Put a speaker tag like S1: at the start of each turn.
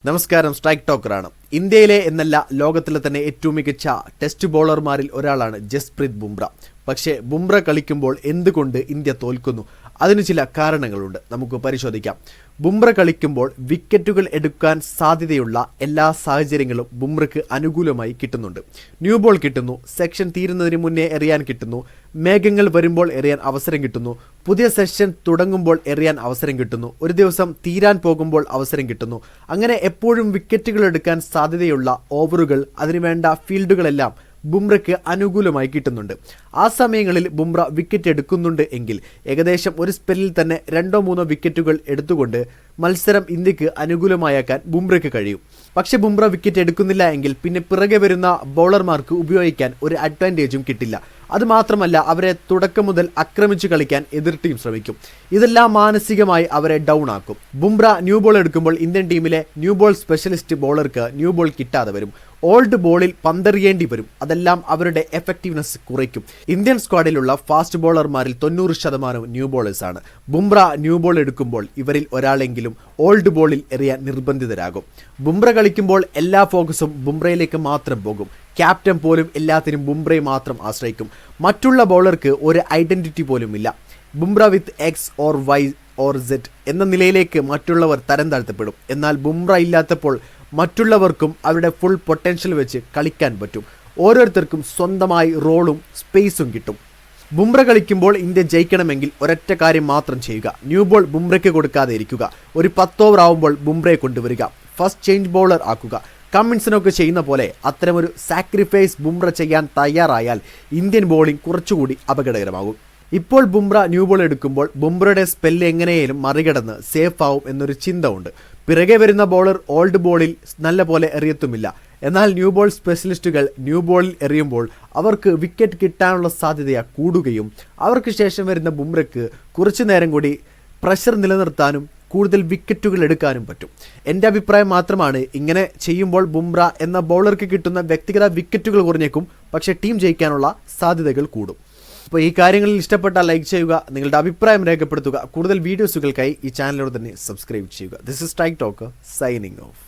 S1: നമസ്കാരം, സ്ട്രൈക്ക് ടോക്കറാണ്. ഇന്ത്യയിലെ എന്നല്ല ലോകത്തിലെ തന്നെ ഏറ്റവും മികച്ച ടെസ്റ്റ് ബോളർമാരിൽ ഒരാളാണ് ജസ്പ്രീത് ബുംറ. പക്ഷേ ബുംറ കളിക്കുമ്പോൾ എന്തുകൊണ്ട് ഇന്ത്യ തോൽക്കുന്നു? അതിന് ചില കാരണങ്ങളുണ്ട്, നമുക്ക് പരിശോധിക്കാം. ബുംറ കളിക്കുമ്പോൾ വിക്കറ്റുകൾ എടുക്കാൻ സാധ്യതയുള്ള എല്ലാ സാഹചര്യങ്ങളും ബുംറയ്ക്ക് അനുകൂലമായി കിട്ടുന്നുണ്ട്. ന്യൂ ബോൾ കിട്ടുന്നു, സെക്ഷൻ തീരുന്നതിന് മുന്നേ എറിയാൻ കിട്ടുന്നു, മേഘങ്ങൾ വരുമ്പോൾ എറിയാൻ അവസരം കിട്ടുന്നു, പുതിയ സെഷൻ തുടങ്ങുമ്പോൾ എറിയാൻ അവസരം കിട്ടുന്നു, ഒരു ദിവസം തീരാൻ പോകുമ്പോൾ അവസരം കിട്ടുന്നു. അങ്ങനെ എപ്പോഴും വിക്കറ്റുകൾ എടുക്കാൻ സാധ്യതയുള്ള ഓവറുകൾ, അതിനുവേണ്ട ഫീൽഡുകളെല്ലാം ബുംറയ്ക്ക് അനുകൂലമായി കിട്ടുന്നുണ്ട്. ആ സമയങ്ങളിൽ ബുംറ വിക്കറ്റ് എടുക്കുന്നുണ്ട് എങ്കിൽ ഏകദേശം ഒരു സ്പെല്ലിൽ തന്നെ 2-3 വിക്കറ്റുകൾ എടുത്തുകൊണ്ട് മത്സരം ഇന്ത്യക്ക് അനുകൂലമായാക്കാൻ ബുംറയ്ക്ക് കഴിയും. പക്ഷെ ബുംറ വിക്കറ്റ് എടുക്കുന്നില്ല എങ്കിൽ പിന്നെ പിറകെ വരുന്ന ബൗളർമാർക്ക് ഉപയോഗിക്കാൻ ഒരു അഡ്വാൻറ്റേജും കിട്ടില്ല. അതുമാത്രമല്ല, അവരെ തുടക്കം മുതൽ ആക്രമിച്ചു കളിക്കാൻ എതിർ ടീം ശ്രമിക്കും. ഇതെല്ലാം മാനസികമായി അവരെ ഡൗൺ ആക്കും. ബുംറ ന്യൂ ബോൾ എടുക്കുമ്പോൾ ഇന്ത്യൻ ടീമിലെ ന്യൂ ബോൾ സ്പെഷ്യലിസ്റ്റ് ബോളർക്ക് ന്യൂ ബോൾ കിട്ടാതെ വരും. ഓൾഡ് ബോളിൽ പന്തെറിയേണ്ടി വരും. അതെല്ലാം അവരുടെ എഫക്റ്റീവ്നെസ് കുറയ്ക്കും. ഇന്ത്യൻ സ്ക്വാഡിലുള്ള ഫാസ്റ്റ് ബോളർമാരിൽ 90% ന്യൂ ബോളേഴ്സാണ്. ബുംറ ന്യൂ ബോൾ എടുക്കുമ്പോൾ ഇവരിൽ ഒരാളെങ്കിലും ഓൾഡ് ബോളിൽ എറിയാൻ നിർബന്ധിതരാകും. ബുംറ കളിക്കുമ്പോൾ എല്ലാ ഫോക്കസും ബുംറയിലേക്ക് മാത്രം പോകും. ക്യാപ്റ്റൻ പോലും എല്ലാത്തിനും ബുംറയെ മാത്രം ആശ്രയിക്കും. മറ്റുള്ള ബൗളർക്ക് ഒരു ഐഡന്റിറ്റി പോലും ഇല്ല. Bumrah with X or Y or Z എന്ന നിലയിലേക്ക് മറ്റുള്ളവർ തരം താഴ്ത്തപ്പെടും. എന്നാൽ ബുംറ ഇല്ലാത്തപ്പോൾ മറ്റുള്ളവർക്കും അവരുടെ ഫുൾ പൊട്ടൻഷ്യൽ വെച്ച് കളിക്കാൻ പറ്റും. ഓരോരുത്തർക്കും സ്വന്തമായി റോളും സ്പേസും കിട്ടും. ബുംറ കളിക്കുമ്പോൾ ഇന്ത്യ ജയിക്കണമെങ്കിൽ ഒരൊറ്റ കാര്യം മാത്രം ചെയ്യുക: ന്യൂ ബോൾ ബുംറയ്ക്ക് കൊടുക്കാതെ ഇരിക്കുക. ഒരു 10 ഓവർ ആവുമ്പോൾ ബുംറയെ കൊണ്ടുവരിക. ഫസ്റ്റ് ചേഞ്ച് ബോളർ ആക്കുക. കമ്മിൻസിനൊക്കെ ചെയ്യുന്ന പോലെ അത്തരമൊരു സാക്രിഫൈസ് ബുംറ ചെയ്യാൻ തയ്യാറായാൽ ഇന്ത്യൻ ബോളിംഗ് കുറച്ചുകൂടി അപകടകരമാകും. ഇപ്പോൾ ബുംറ ന്യൂ ബോൾ എടുക്കുമ്പോൾ ബുംറയുടെ സ്പെല്ല് എങ്ങനെയും മറികടന്ന് സേഫ് ആവും എന്നൊരു ചിന്ത ഉണ്ട്. പിറകെ വരുന്ന ബോളർ ഓൾഡ് ബോളിൽ നല്ല പോലെ എറിയത്തുമില്ല. എന്നാൽ ന്യൂ ബോൾ സ്പെഷ്യലിസ്റ്റുകൾ ന്യൂ ബോളിൽ എറിയുമ്പോൾ അവർക്ക് വിക്കറ്റ് കിട്ടാനുള്ള സാധ്യത കൂടുകയും അവർക്ക് ശേഷം വരുന്ന ബുംറയ്ക്ക് കുറച്ചു നേരം കൂടി പ്രഷർ നിലനിർത്താനും കൂടുതൽ വിക്കറ്റുകൾ എടുക്കാനും പറ്റും. എൻ്റെ അഭിപ്രായം മാത്രമാണ്. ഇങ്ങനെ ചെയ്യുമ്പോൾ ബുംറ എന്ന ബൗളർക്ക് കിട്ടുന്ന വ്യക്തിഗത വിക്കറ്റുകൾ കുറഞ്ഞേക്കും, പക്ഷേ ടീം ജയിക്കാനുള്ള സാധ്യതകൾ കൂടും. അപ്പോൾ ഈ കാര്യങ്ങളിൽ ഇഷ്ടപ്പെട്ടാൽ ലൈക്ക് ചെയ്യുക, നിങ്ങളുടെ അഭിപ്രായം രേഖപ്പെടുത്തുക. കൂടുതൽ വീഡിയോസുകൾക്കായി ഈ ചാനലിനോട് തന്നെ സബ്സ്ക്രൈബ് ചെയ്യുക. This is strike talker signing off.